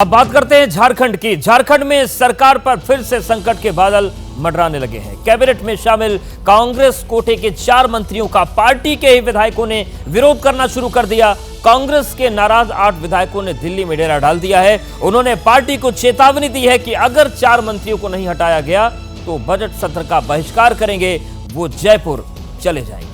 अब बात करते हैं झारखंड की। झारखंड में सरकार पर फिर से संकट के बादल मंडराने लगे हैं। कैबिनेट में शामिल कांग्रेस कोटे के 4 मंत्रियों का पार्टी के ही विधायकों ने विरोध करना शुरू कर दिया। कांग्रेस के नाराज 8 विधायकों ने दिल्ली में डेरा डाल दिया है। उन्होंने पार्टी को चेतावनी दी है कि अगर 4 मंत्रियों को नहीं हटाया गया तो बजट सत्र का बहिष्कार करेंगे। वो जयपुर चले जाएंगे।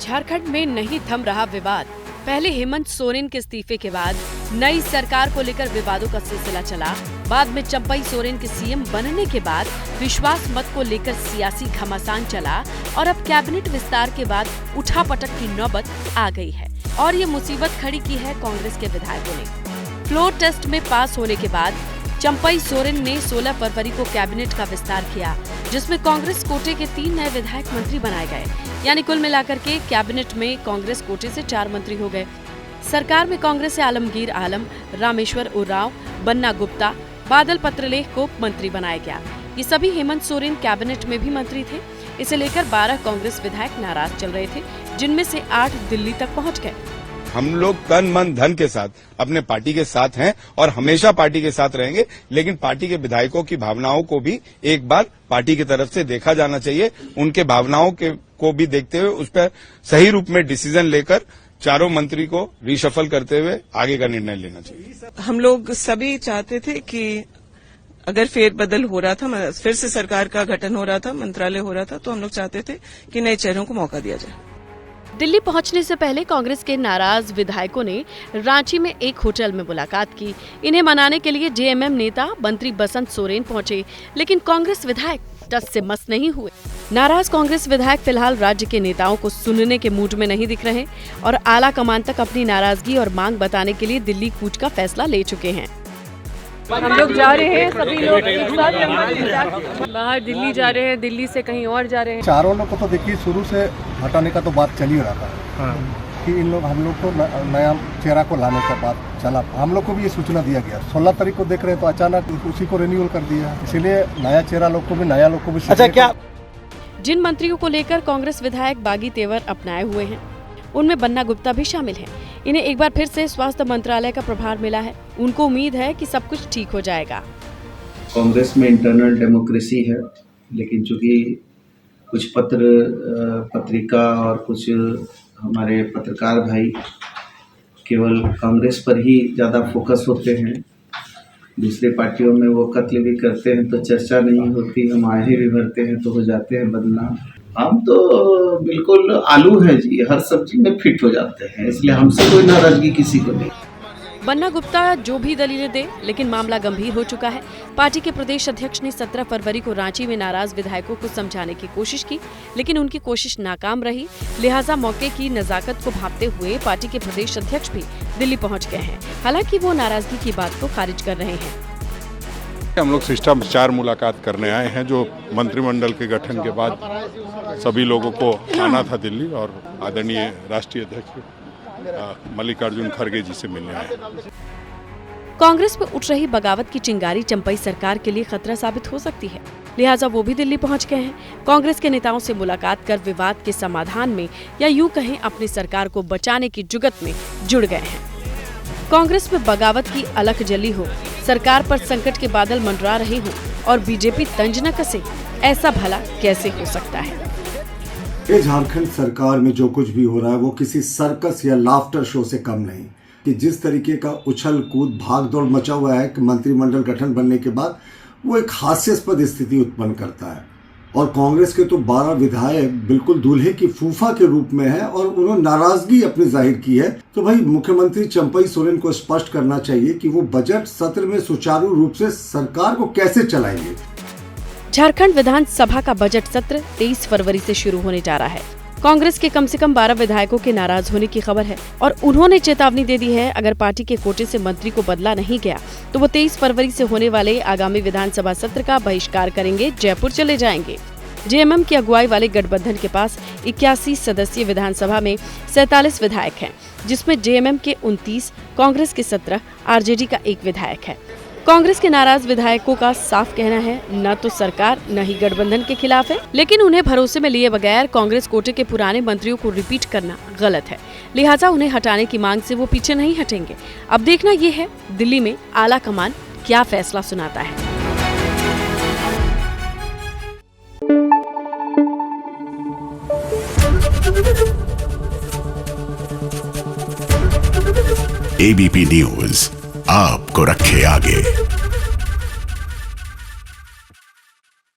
झारखंड में नहीं थम रहा विवाद। पहले हेमंत सोरेन के इस्तीफे के बाद नई सरकार को लेकर विवादों का सिलसिला चला। बाद में चंपई सोरेन के सीएम बनने के बाद विश्वास मत को लेकर सियासी घमासान चला और अब कैबिनेट विस्तार के बाद उठापटक की नौबत आ गई है। और ये मुसीबत खड़ी की है कांग्रेस के विधायकों ने। फ्लोर टेस्ट में पास होने के बाद चंपई सोरेन ने 16 फरवरी को कैबिनेट का विस्तार किया, जिसमें कांग्रेस कोटे के 3 नए विधायक मंत्री बनाए गए। यानी कुल मिलाकर के कैबिनेट में कांग्रेस कोटे से 4 मंत्री हो गए। सरकार में कांग्रेस से आलमगीर आलम, रामेश्वर उरांव, बन्ना गुप्ता, बादल पत्रलेख को मंत्री बनाया गया। ये सभी हेमंत सोरेन कैबिनेट में भी मंत्री थे। इसे लेकर 12 कांग्रेस विधायक नाराज चल रहे थे, जिनमें से 8 दिल्ली तक पहुंच गए। हम लोग तन मन धन के साथ अपने पार्टी के साथ हैं और हमेशा पार्टी के साथ रहेंगे, लेकिन पार्टी के विधायकों की भावनाओं को भी एक बार पार्टी की तरफ से देखा जाना चाहिए। उनके भावनाओं को भी देखते हुए उस पर सही रूप में डिसीजन लेकर 4 मंत्री को रिशफल करते हुए आगे का निर्णय लेना चाहिए। हम लोग सभी चाहते थे कि अगर फेरबदल हो रहा था, फिर से सरकार का गठन हो रहा था, मंत्रालय हो रहा था, तो हम लोग चाहते थे कि नए चेहरों को मौका दिया जाए। दिल्ली पहुंचने से पहले कांग्रेस के नाराज विधायकों ने रांची में एक होटल में मुलाकात की। इन्हें मनाने के लिए जेएमएम नेता मंत्री बसंत सोरेन पहुंचे, लेकिन कांग्रेस विधायक टस से मस नहीं हुए। नाराज कांग्रेस विधायक फिलहाल राज्य के नेताओं को सुनने के मूड में नहीं दिख रहे और आला कमान तक अपनी नाराजगी और मांग बताने के लिए दिल्ली कूच का फैसला ले चुके हैं। हम लोग जा रहे हैं, सभी लोग एक साथ बाहर दिल्ली जा रहे हैं, दिल्ली से कहीं और जा रहे हैं। चारों लोग को तो देखिए शुरू से हटाने का तो बात चल ही रहा था कि हम लोग को नया चेहरा को लाने का बात चला। हम लोग को भी ये सूचना दिया गया। 16 तारीख को देख रहे हैं तो अचानक उसी को रिन्यूअल कर दिया। इसीलिए नया चेहरा लोग को भी, नया लोग को भी। अच्छा, क्या जिन मंत्रियों को लेकर कांग्रेस विधायक बागी तेवर अपनाए हुए हैं, उनमें बन्ना गुप्ता भी शामिल हैं। इन्हें एक बार फिर से स्वास्थ्य मंत्रालय का प्रभार मिला है। उनको उम्मीद है कि सब कुछ ठीक हो जाएगा। कांग्रेस में इंटरनल डेमोक्रेसी है, लेकिन चूंकि कुछ पत्रिका और कुछ हमारे पत्रकार भाई केवल कांग्रेस पर ही ज़्यादा फोकस होते हैं, दूसरे पार्टियों में वो कत्ल भी करते हैं तो चर्चा नहीं होती, हम आहें भी भरते हैं तो हो जाते हैं बदनाम। हम तो बिल्कुल आलू है जी, हर सब्जी में फिट हो जाते हैं, इसलिए हमसे कोई नाराजगी किसी को नहीं। बन्ना गुप्ता जो भी दलीलें दे, लेकिन मामला गंभीर हो चुका है। पार्टी के प्रदेश अध्यक्ष ने 17 फरवरी को रांची में नाराज विधायकों को समझाने की कोशिश की, लेकिन उनकी कोशिश नाकाम रही। लिहाजा मौके की नजाकत को भांपते हुए पार्टी के प्रदेश अध्यक्ष भी दिल्ली पहुंच गए हैं। हालांकि वो नाराजगी की बात को खारिज कर रहे हैं। हम लोग शिष्टाचार मुलाकात करने आए हैं, जो मंत्रिमंडल के गठन के बाद सभी लोगों को आना था दिल्ली, और आदरणीय राष्ट्रीय अध्यक्ष मल्लिकार्जुन खड़गे जी से मिलने आए। कांग्रेस में उठ रही बगावत की चिंगारी चंपई सरकार के लिए खतरा साबित हो सकती है। लिहाजा वो भी दिल्ली पहुंच गए हैं। कांग्रेस के नेताओं से मुलाकात कर विवाद के समाधान में, या यूं कहें अपनी सरकार को बचाने की जुगत में जुड़ गए हैं। कांग्रेस में बगावत की अलख जली हो, सरकार पर संकट के बादल मंडरा रहे हों और बीजेपी तंज न कसे, ऐसा भला कैसे हो सकता है? ये झारखंड सरकार में जो कुछ भी हो रहा है वो किसी सर्कस या लाफ्टर शो से कम नहीं। कि जिस तरीके का उछल कूद भागदौड़ मचा हुआ है कि मंत्रिमंडल गठन बनने के बाद, वो एक हास्यास्पद स्थिति उत्पन्न करता है। और कांग्रेस के तो 12 विधायक बिल्कुल दूल्हे की फूफा के रूप में है और उन्होंने नाराजगी अपनी जाहिर की है। तो भाई मुख्यमंत्री चंपई सोरेन को स्पष्ट करना चाहिए कि वो बजट सत्र में सुचारू रूप से सरकार को कैसे चलाएंगे। झारखंड विधानसभा का बजट सत्र 23 फरवरी से शुरू होने जा रहा है। कांग्रेस के कम से कम 12 विधायकों के नाराज होने की खबर है और उन्होंने चेतावनी दे दी है, अगर पार्टी के कोटे से मंत्री को बदला नहीं गया तो वो 23 फरवरी से होने वाले आगामी विधानसभा सत्र का बहिष्कार करेंगे, जयपुर चले जाएंगे। जेएमएम की अगुवाई वाले गठबंधन के पास 81 सदस्यीय विधानसभा में 47 विधायक हैं, जिसमें जेएमएम के 29, कांग्रेस के 17, आरजेडी का 1 विधायक है। कांग्रेस के नाराज विधायकों का साफ कहना है न तो सरकार न ही गठबंधन के खिलाफ है, लेकिन उन्हें भरोसे में लिए बगैर कांग्रेस कोटे के पुराने मंत्रियों को रिपीट करना गलत है। लिहाजा उन्हें हटाने की मांग से वो पीछे नहीं हटेंगे। अब देखना ये है दिल्ली में आला कमान क्या फैसला सुनाता है। ABP न्यूज आपको रखे आगे।